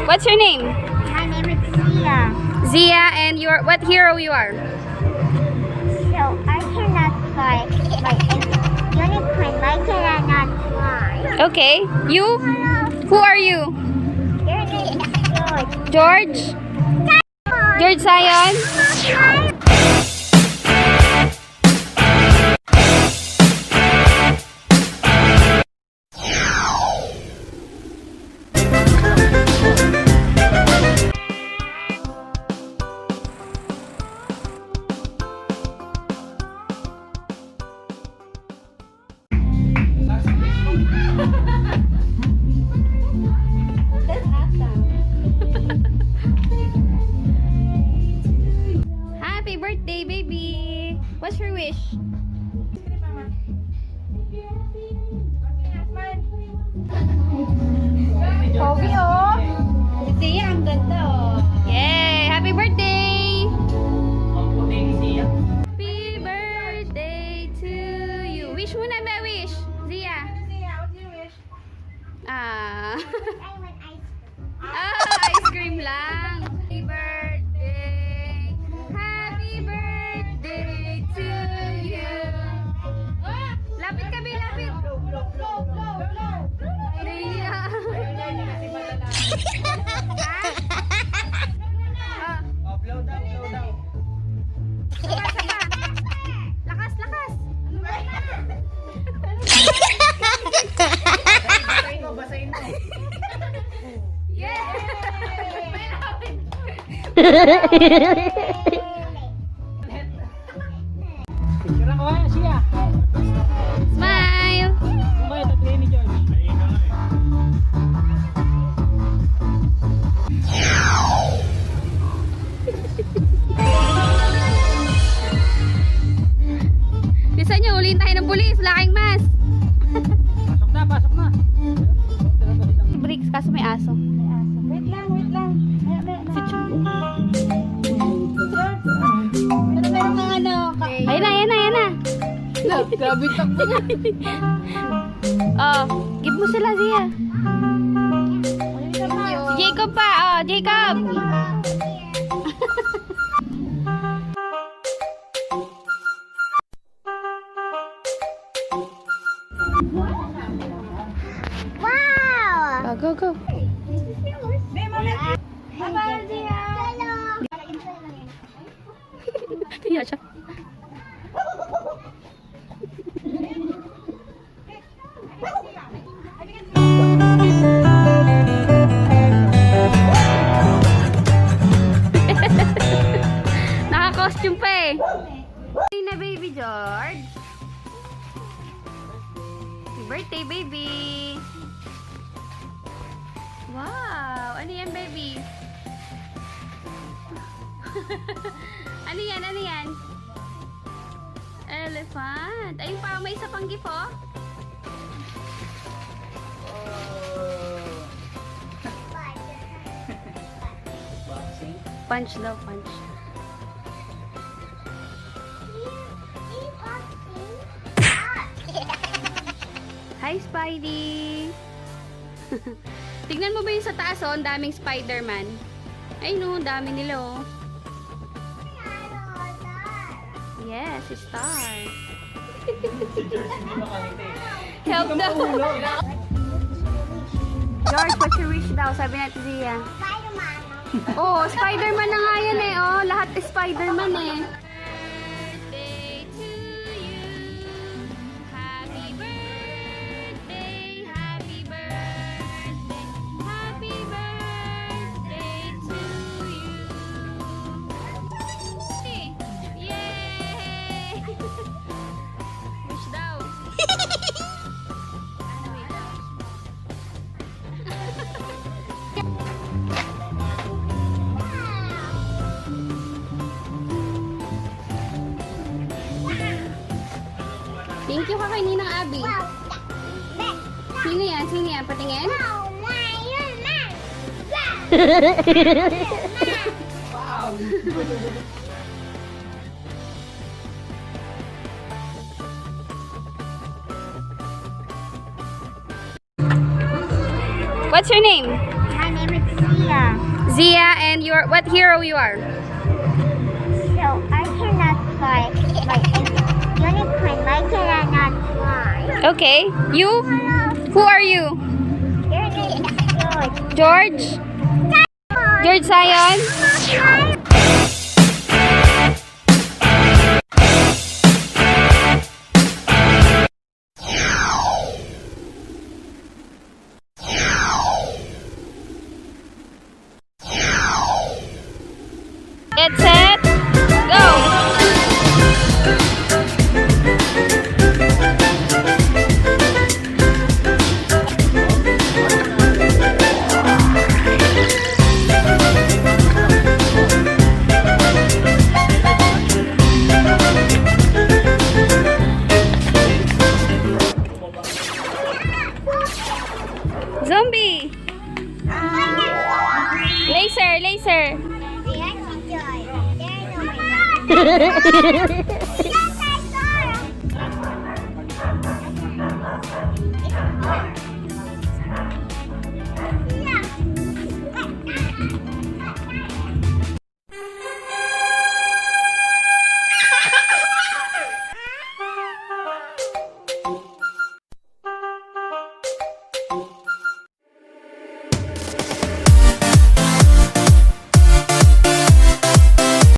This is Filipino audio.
What's your name? My name is Zia. Zia, and what hero you are? So I cannot fly. My unicorn. I cannot fly. Okay. You? Who are you? Your name is George. George? George Zion? Happy birthday, baby! What's your wish? Pogi oh. Zia, ang ganda oh. Yay! Happy birthday! Happy birthday to you! Wish muna ba, wish? Zia? Zia, what's your wish? Ah. I want ice cream. Ice cream lang. Happy birthday. Happy birthday to you. Lapit ka, Bi, lapit. Naiya. Lakas, lakas. Basahin mo. Yeah. Picture ako ha, siya. Smile. Kung kayo, tatlin ni George. Bisa nyo, ulihin tayo ng pulis. Wala kayong mask. Pasok na, pasok na. Bricks, kaso may aso. Wait lang, wait lang. Si Chu. Meron ng ano. Ayan na, ayan na, ayan na. Grabe takbo niya. Oh, give mo sila, Zia. Si Jacob pa. Oh, Jacob. Wow! Go, go, go. Bye-bye, Zia. Hello. Iya siya. Naka-costume pa eh. Happy na, baby George. Happy birthday, baby. Wow! Ano yan, baby? Ano yan? Ano yan? Elephant. Ayun pa, may isa pang gift, oh. Punch daw, punch. Hi, Spidey! Tignan mo ba yung sa taas, oh? Ang daming Spider-Man. Ay, no, dami nila, oh. Yes, star. Help daw. George, what's your wish daw? Sabi natin Zia. Spider-Man. Oh, Spider-Man na nga yan eh. Oh, lahat Spider-Man eh. Thank you ka kay Ninang Abby. Sino yan? Sino yan? Patingin? What's your name? My name is Zia. Zia, and what hero you are? So I cannot fly. My unicorn, I cannot fly. Okay. You? Who are you? Your name is George. George? George Sion? Get set, go! Zombie! Laser, laser! Yes, George. There, no, my